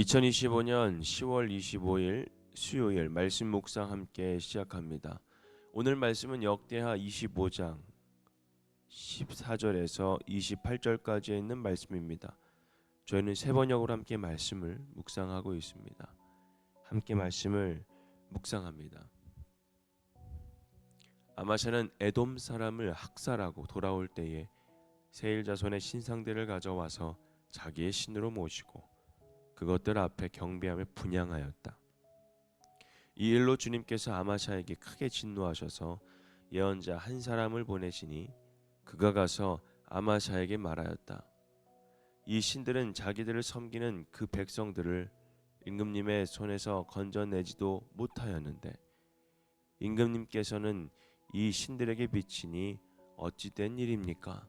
2025년 10월 25일 수요일 말씀 묵상 함께 시작합니다. 오늘 말씀은 역대하 25장 14절에서 28절까지에 있는 말씀입니다. 저희는 세 번역으로 함께 말씀을 묵상하고 있습니다. 함께 말씀을 묵상합니다. 아마샤는 에돔 사람을 학살하고 돌아올 때에 세일 자손의 신상들을 가져와서 자기의 신으로 모시고 그것들 앞에 경배하며 분향하였다. 이 일로 주님께서 아마샤에게 크게 진노하셔서 예언자 한 사람을 보내시니 그가 가서 아마샤에게 말하였다. 이 신들은 자기들을 섬기는 그 백성들을 임금님의 손에서 건져내지도 못하였는데 임금님께서는 이 신들에게 비치니 어찌 된 일입니까?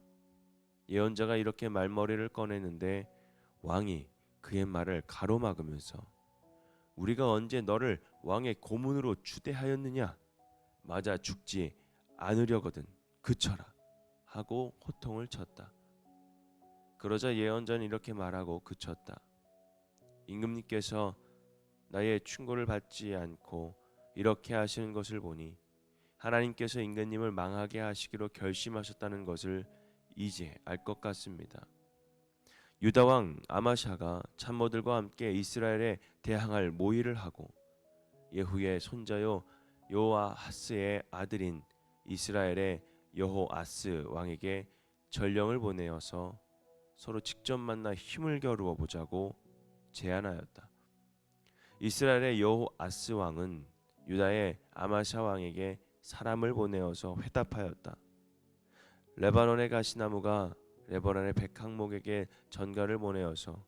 예언자가 이렇게 말머리를 꺼내는데 왕이 그의 말을 가로막으면서 우리가 언제 너를 왕의 고문으로 추대하였느냐? 맞아 죽지 않으려거든 그쳐라 하고 호통을 쳤다. 그러자 예언자는 이렇게 말하고 그쳤다. 임금님께서 나의 충고를 받지 않고 이렇게 하시는 것을 보니 하나님께서 임금님을 망하게 하시기로 결심하셨다는 것을 이제 알 것 같습니다. 유다 왕 아마샤가 참모들과 함께 이스라엘에 대항할 모의를 하고 예후의 손자요 요아하스의 아들인 이스라엘의 여호아스 왕에게 전령을 보내어서 서로 직접 만나 힘을 겨루어 보자고 제안하였다. 이스라엘의 여호아스 왕은 유다의 아마샤 왕에게 사람을 보내어서 회답하였다. 레바논의 가시나무가 레바논의 백항목에게 전가를 보내어서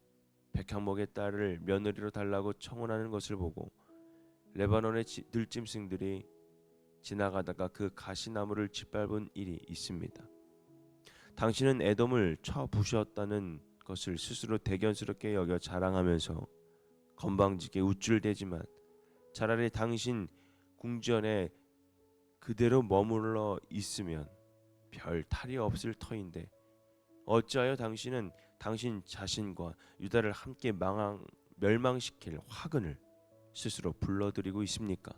백항목의 딸을 며느리로 달라고 청혼하는 것을 보고 레바논의 들짐승들이 지나가다가 그 가시나무를 짓밟은 일이 있습니다. 당신은 에돔을 쳐 부수었다는 것을 스스로 대견스럽게 여겨 자랑하면서 건방지게 우쭐대지만 차라리 당신 궁전에 그대로 머물러 있으면 별 탈이 없을 터인데 어찌하여 당신은 당신 자신과 유다를 함께 멸망시킬 화근을 스스로 불러들이고 있습니까?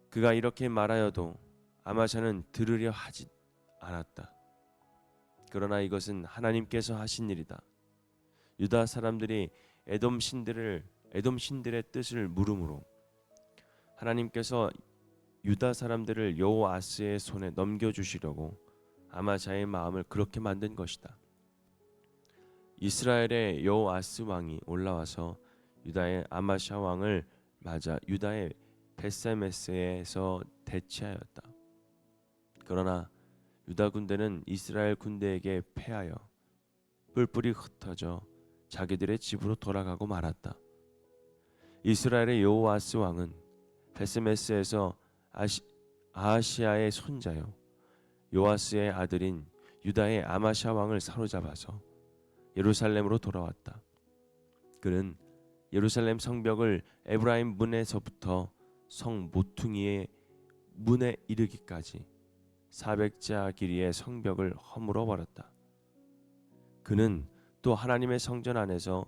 그가 이렇게 말하여도 아마샤는 들으려 하지 않았다. 그러나 이것은 하나님께서 하신 일이다. 유다 사람들이 에돔 신들의 뜻을 물음으로 하나님께서 유다 사람들을 여호아스의 손에 넘겨주시려고 아마샤의 마음을 그렇게 만든 것이다. 이스라엘의 여호아스 왕이 올라와서 유다의 아마샤 왕을 맞아 유다의 베세메스에서 대치하였다. 그러나 유다 군대는 이스라엘 군대에게 패하여 뿔뿔이 흩어져 자기들의 집으로 돌아가고 말았다. 이스라엘의 여호아스 왕은 베세메스에서 아하시아의 손자요 요아스의 아들인 유다의 아마샤 왕을 사로잡아서 예루살렘으로 돌아왔다. 그는 예루살렘 성벽을 에브라임 문에서부터 성 모퉁이의 문에 이르기까지 400자 길이의 성벽을 허물어 버렸다. 그는 또 하나님의 성전 안에서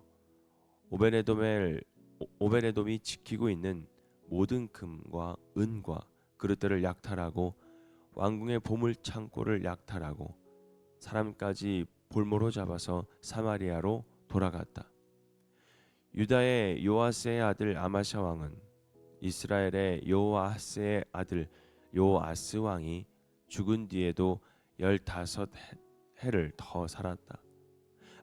오베레돔이 지키고 있는 모든 금과 은과 그릇들을 약탈하고 왕궁의 보물 창고를 약탈하고 사람까지 볼모로 잡아서 사마리아로 돌아갔다. 유다의 요아스의 아들 아마샤 왕은 이스라엘의 여호아스의 아들 요아스 왕이 죽은 뒤에도 15해를 더 살았다.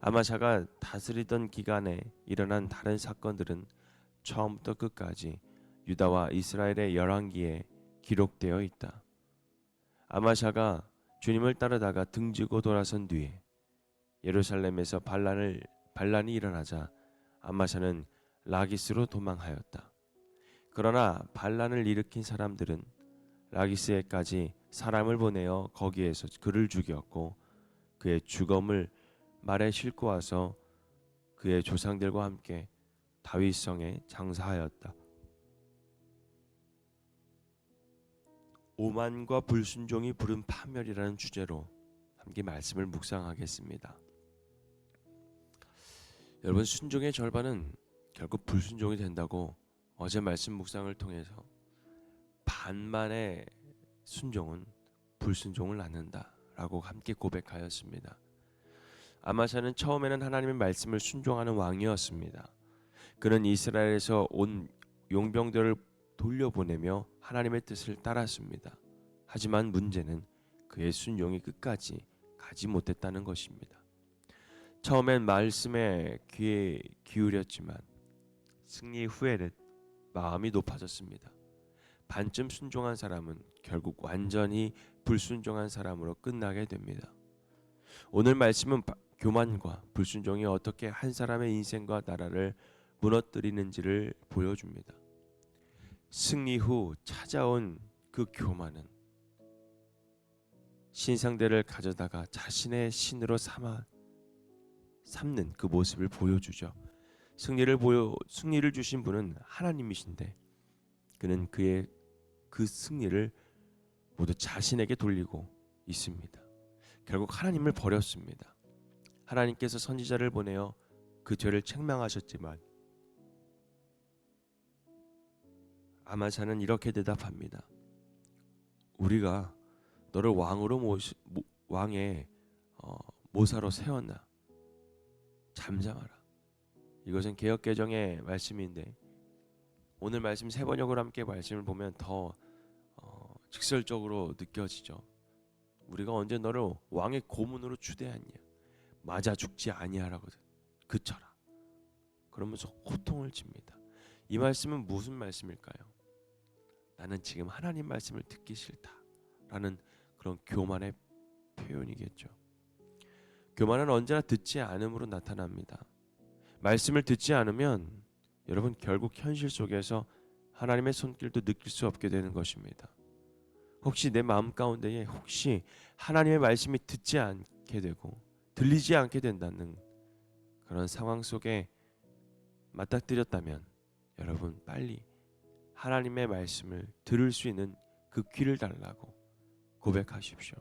아마샤가 다스리던 기간에 일어난 다른 사건들은 처음부터 끝까지 유다와 이스라엘의 열왕기에 기록되어 있다. 아마샤가 주님을 따르다가 등지고 돌아선 뒤에 예루살렘에서 반란이 일어나자 아마샤는 라기스로 도망하였다. 그러나 반란을 일으킨 사람들은 라기스에까지 사람을 보내어 거기에서 그를 죽였고 그의 주검을 말에 싣고 와서 그의 조상들과 함께 다윗성에 장사하였다. 오만과 불순종이 부른 파멸이라는 주제로 함께 말씀을 묵상하겠습니다. 여러분, 순종의 절반은 결국 불순종이 된다고 어제 말씀 묵상을 통해서 반만의 순종은 불순종을 낳는다라고 함께 고백하였습니다. 아마샤는 처음에는 하나님의 말씀을 순종하는 왕이었습니다. 그는 이스라엘에서 온 용병들을 돌려보내며 하나님의 뜻을 따랐습니다. 하지만 문제는 그의 순종이 끝까지 가지 못했다는 것입니다. 처음엔 말씀에 귀에 기울였지만 승리 후에는 마음이 높아졌습니다. 반쯤 순종한 사람은 결국 완전히 불순종한 사람으로 끝나게 됩니다. 오늘 말씀은 교만과 불순종이 어떻게 한 사람의 인생과 나라를 무너뜨리는지를 보여줍니다. 승리 후 찾아온 그 교만은 신상대를 가져다가 자신의 신으로 삼는 그 모습을 보여주죠. 승리를 주신 분은 하나님이신데 그는 그의 그 승리를 모두 자신에게 돌리고 있습니다. 결국 하나님을 버렸습니다. 하나님께서 선지자를 보내어 그 죄를 책망하셨지만 아마샤는 이렇게 대답합니다. 우리가 너를 왕의 모사로 세웠나? 잠잠하라. 이것은 개역개정의 말씀인데 오늘 말씀 세 번역으로 함께 말씀을 보면 더 직설적으로 느껴지죠. 우리가 언제 너를 왕의 고문으로 추대하냐? 맞아 죽지 아니하라거든. 그쳐라. 그러면서 호통을 칩니다. 이 말씀은 무슨 말씀일까요? 나는 지금 하나님 말씀을 듣기 싫다라는 그런 교만의 표현이겠죠. 교만은 언제나 듣지 않음으로 나타납니다. 말씀을 듣지 않으면 여러분 결국 현실 속에서 하나님의 손길도 느낄 수 없게 되는 것입니다. 혹시 내 마음 가운데에 혹시 하나님의 말씀이 듣지 않게 되고 들리지 않게 된다는 그런 상황 속에 맞닥뜨렸다면 여러분 빨리 하나님의 말씀을 들을 수 있는 그 귀를 달라고 고백하십시오.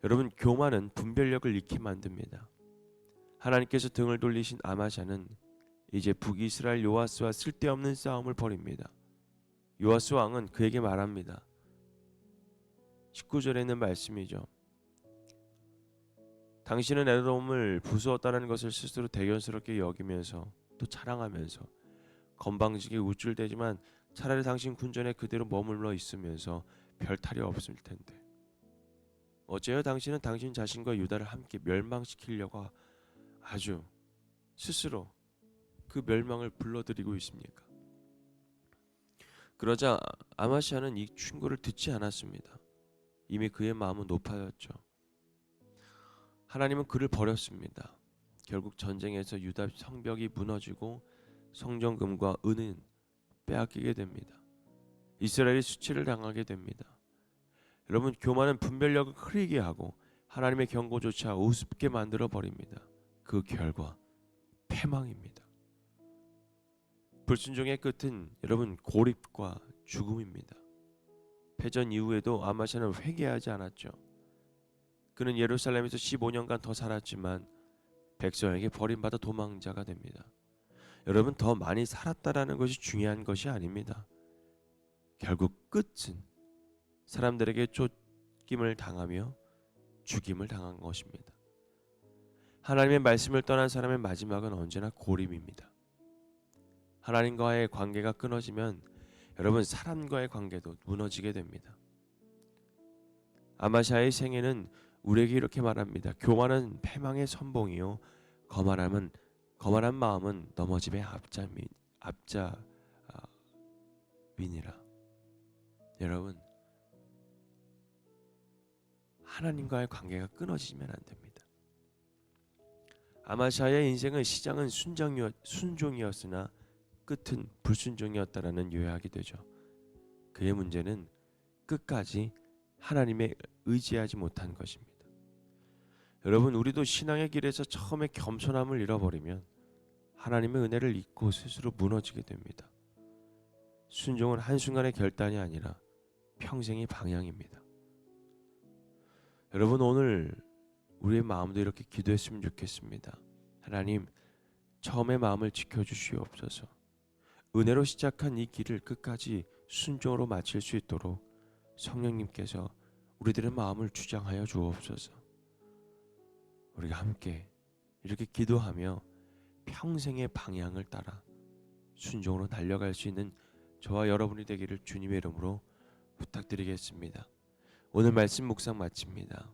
여러분 교만은 분별력을 잃게 만듭니다. 하나님께서 등을 돌리신 아마샤는 이제 북이스라엘 요아스와 쓸데없는 싸움을 벌입니다. 요아스 왕은 그에게 말합니다. 19절에 있는 말씀이죠. 당신은 에돔을 부수었다는 것을 스스로 대견스럽게 여기면서 또 자랑하면서 건방지게 우쭐대지만 차라리 당신 군전에 그대로 머물러 있으면서 별 탈이 없을 텐데 어째요 당신은 당신 자신과 유다를 함께 멸망시키려고 아주 스스로 그 멸망을 불러들이고 있습니까? 그러자 아마시아는 이 충고를 듣지 않았습니다. 이미 그의 마음은 높아졌죠. 하나님은 그를 버렸습니다. 결국 전쟁에서 유다 성벽이 무너지고 성전금과 은은 빼앗기게 됩니다. 이스라엘이 수치를 당하게 됩니다. 여러분 교만은 분별력을 흐리게 하고 하나님의 경고조차 우습게 만들어 버립니다. 그 결과 패망입니다. 불순종의 끝은 여러분 고립과 죽음입니다. 패전 이후에도 아마샤는 회개하지 않았죠. 그는 예루살렘에서 15년간 더 살았지만 백성에게 버림받아 도망자가 됩니다. 여러분 더 많이 살았다라는 것이 중요한 것이 아닙니다. 결국 끝은 사람들에게 쫓김을 당하며 죽임을 당한 것입니다. 하나님의 말씀을 떠난 사람의 마지막은 언제나 고립입니다. 하나님과의 관계가 끊어지면 여러분 사람과의 관계도 무너지게 됩니다. 아마샤의 생애는 우리에게 이렇게 말합니다. 교만은 패망의 선봉이요 거만한 마음은 넘어짐의 앞자민이라. 여러분 하나님과의 관계가 끊어지면 안 됩니다. 아마샤의 인생의 시작은 순종이었으나 끝은 불순종이었다라는 요약이 되죠. 그의 문제는 끝까지 하나님에 의지하지 못한 것입니다. 여러분 우리도 신앙의 길에서 처음에 겸손함을 잃어버리면 하나님의 은혜를 잊고 스스로 무너지게 됩니다. 순종은 한순간의 결단이 아니라 평생의 방향입니다. 여러분 오늘 우리의 마음도 이렇게 기도했으면 좋겠습니다. 하나님 처음의 마음을 지켜주시옵소서. 은혜로 시작한 이 길을 끝까지 순종으로 마칠 수 있도록 성령님께서 우리들의 마음을 주장하여 주옵소서. 우리가 함께 이렇게 기도하며 평생의 방향을 따라 순종으로 달려갈 수 있는 저와 여러분이 되기를 주님의 이름으로 부탁드리겠습니다. 오늘 말씀 묵상 마칩니다.